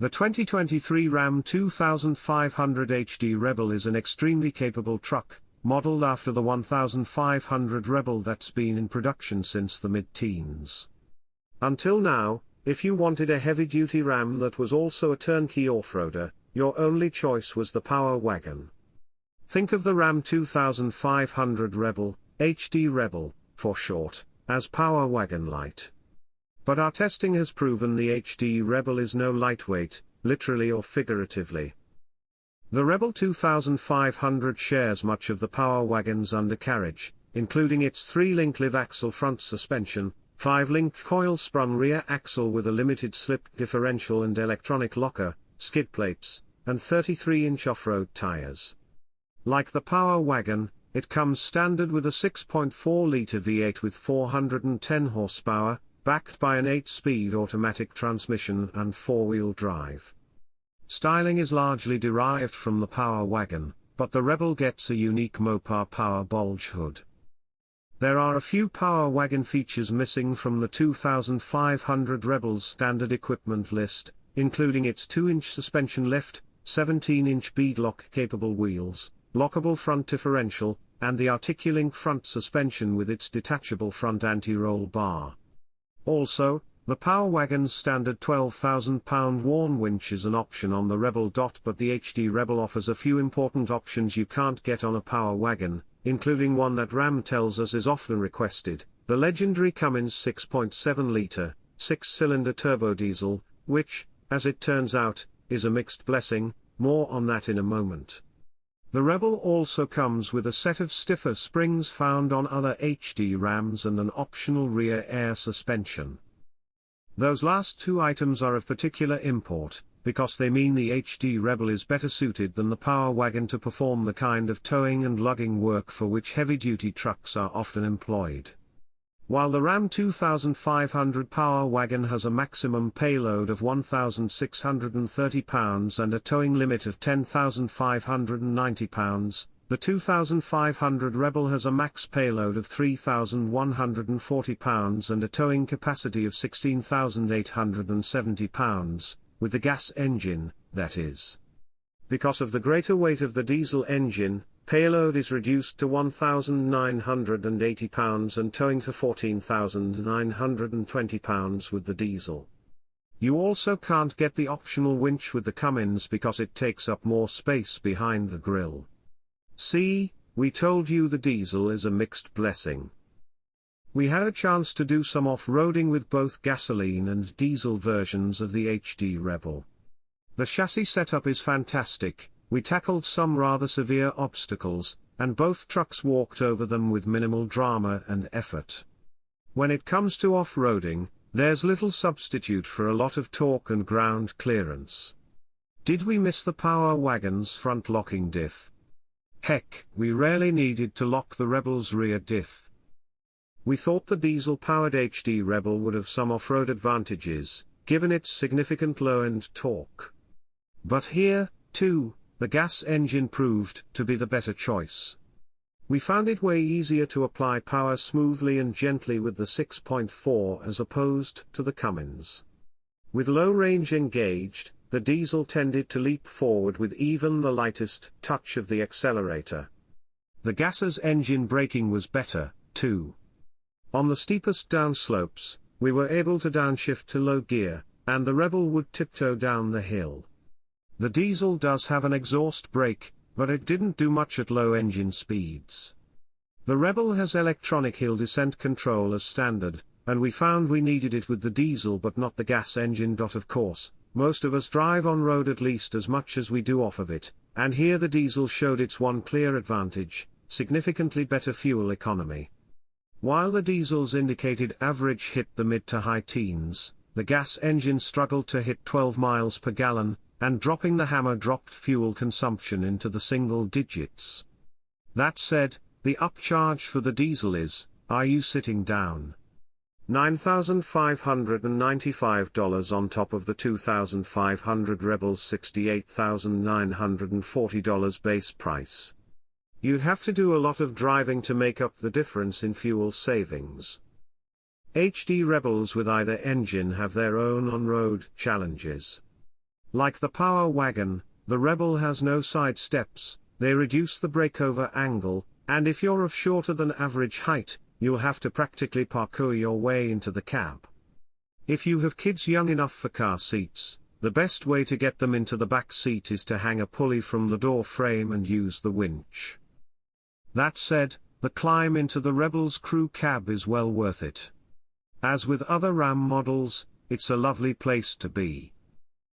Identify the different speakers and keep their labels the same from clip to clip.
Speaker 1: The 2023 Ram 2500 HD Rebel is an extremely capable truck, modeled after the 1500 Rebel that's been in production since the mid-teens. Until now, if you wanted a heavy-duty Ram that was also a turnkey off-roader, your only choice was the Power Wagon. Think of the Ram 2500 Rebel, HD Rebel, for short, as Power Wagon Light. But our testing has proven the HD Rebel is no lightweight, literally or figuratively. The Rebel 2500 shares much of the Power Wagon's undercarriage, including its 3-link live axle front suspension, 5-link coil-sprung rear axle with a limited slip differential and electronic locker, skid plates, and 33-inch off-road tires. Like the Power Wagon, it comes standard with a 6.4-litre V8 with 410 horsepower, backed by an 8-speed automatic transmission and 4-wheel drive. Styling is largely derived from the Power Wagon, but the Rebel gets a unique Mopar power bulge hood. There are a few Power Wagon features missing from the 2500 Rebel's standard equipment list, including its 2-inch suspension lift, 17-inch beadlock capable wheels, lockable front differential, and the Articulink front suspension with its detachable front anti-roll bar. Also, the Power Wagon's standard 12,000-pound Warn winch is an option on the Rebel. But the HD Rebel offers a few important options you can't get on a Power Wagon, including one that Ram tells us is often requested, the legendary Cummins 6.7-litre, 6-cylinder turbo diesel, which, as it turns out, is a mixed blessing. More on that in a moment. The Rebel also comes with a set of stiffer springs found on other HD Rams and an optional rear air suspension. Those last two items are of particular import, because they mean the HD Rebel is better suited than the Power Wagon to perform the kind of towing and lugging work for which heavy-duty trucks are often employed. While the Ram 2500 Power Wagon has a maximum payload of 1,630 pounds and a towing limit of 10,590 pounds, the 2500 Rebel has a max payload of 3,140 pounds and a towing capacity of 16,870 pounds, with the gas engine, that is. Because of the greater weight of the diesel engine, payload is reduced to 1,980 pounds and towing to 14,920 pounds with the diesel. You also can't get the optional winch with the Cummins because it takes up more space behind the grille. See, we told you the diesel is a mixed blessing. We had a chance to do some off-roading with both gasoline and diesel versions of the HD Rebel. The chassis setup is fantastic. We tackled some rather severe obstacles, and both trucks walked over them with minimal drama and effort. When it comes to off-roading, there's little substitute for a lot of torque and ground clearance. Did we miss the Power Wagon's front locking diff? Heck, we rarely needed to lock the Rebel's rear diff. We thought the diesel-powered HD Rebel would have some off-road advantages, given its significant low-end torque. But here, too, the gas engine proved to be the better choice. We found it way easier to apply power smoothly and gently with the 6.4 as opposed to the Cummins. With low range engaged, the diesel tended to leap forward with even the lightest touch of the accelerator. The gas's engine braking was better, too. On the steepest downslopes, we were able to downshift to low gear, and the Rebel would tiptoe down the hill. The diesel does have an exhaust brake, but it didn't do much at low engine speeds. The Rebel has electronic hill descent control as standard, and we found we needed it with the diesel but not the gas engine. Of course, most of us drive on road at least as much as we do off of it, and here the diesel showed its one clear advantage: significantly better fuel economy. While the diesels indicated average hit the mid to high teens, the gas engine struggled to hit 12 miles per gallon, and dropping the hammer dropped fuel consumption into the single digits. That said, the upcharge for the diesel is, are you sitting down? $9,595 on top of the 2,500 Rebel's $68,940 base price. You'd have to do a lot of driving to make up the difference in fuel savings. HD Rebels with either engine have their own on-road challenges. Like the Power Wagon, the Rebel has no side steps, they reduce the breakover angle, and if you're of shorter than average height, you'll have to practically parkour your way into the cab. If you have kids young enough for car seats, the best way to get them into the back seat is to hang a pulley from the door frame and use the winch. That said, the climb into the Rebel's crew cab is well worth it. As with other Ram models, it's a lovely place to be.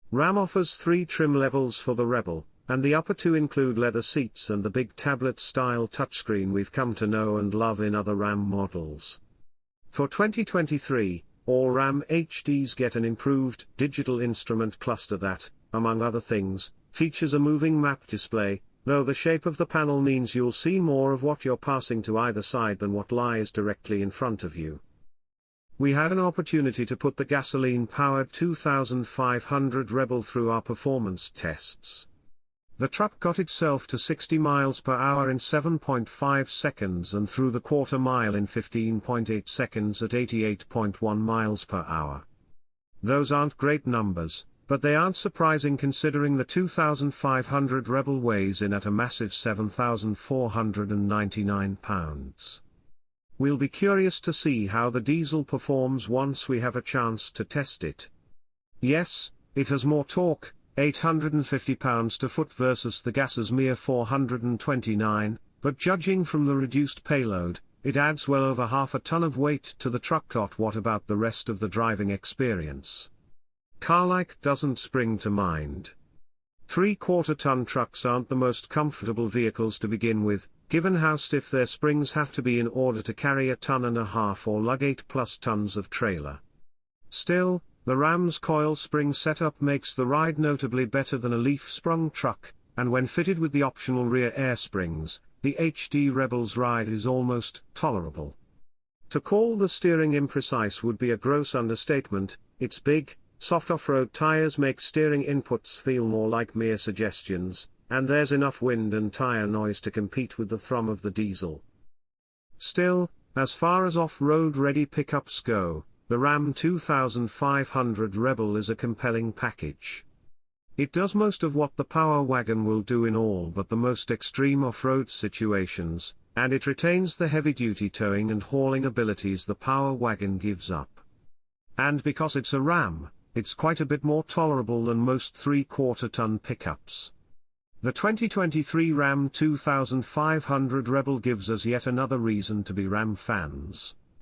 Speaker 1: Ram offers 3 trim levels for the Rebel, and the upper 2 include leather seats and the big tablet-style touchscreen we've come to know and love in other Ram models. For 2023, all Ram HDs get an improved digital instrument cluster that, among other things, features a moving map display, though the shape of the panel means you'll see more of what you're passing to either side than what lies directly in front of you. We had an opportunity to put the gasoline-powered 2500 Rebel through our performance tests. The truck got itself to 60 miles per hour in 7.5 seconds and through the quarter mile in 15.8 seconds at 88.1 miles per hour. Those aren't great numbers, but they aren't surprising considering the 2500 Rebel weighs in at a massive 7,499 pounds. We'll be curious to see how the diesel performs once we have a chance to test it. Yes, it has more torque, 850 pounds-to-foot versus the gas's mere 429, but judging from the reduced payload, it adds well over half a ton of weight to the truck. What about the rest of the driving experience? Car-like doesn't spring to mind. 3/4-ton trucks aren't the most comfortable vehicles to begin with, given how stiff their springs have to be in order to carry 1.5 tons or lug 8+ tons of trailer. Still, the Ram's coil spring setup makes the ride notably better than a leaf-sprung truck, and when fitted with the optional rear air springs, the HD Rebel's ride is almost tolerable. To call the steering imprecise would be a gross understatement. Its big, soft off-road tires make steering inputs feel more like mere suggestions, and there's enough wind and tire noise to compete with the thrum of the diesel. Still, as far as off-road ready pickups go, the Ram 2500 Rebel is a compelling package. It does most of what the Power Wagon will do in all but the most extreme off-road situations, and it retains the heavy-duty towing and hauling abilities the Power Wagon gives up. And because it's a Ram, it's quite a bit more tolerable than most 3/4-ton pickups. The 2023 Ram 2500 Rebel gives us yet another reason to be Ram fans.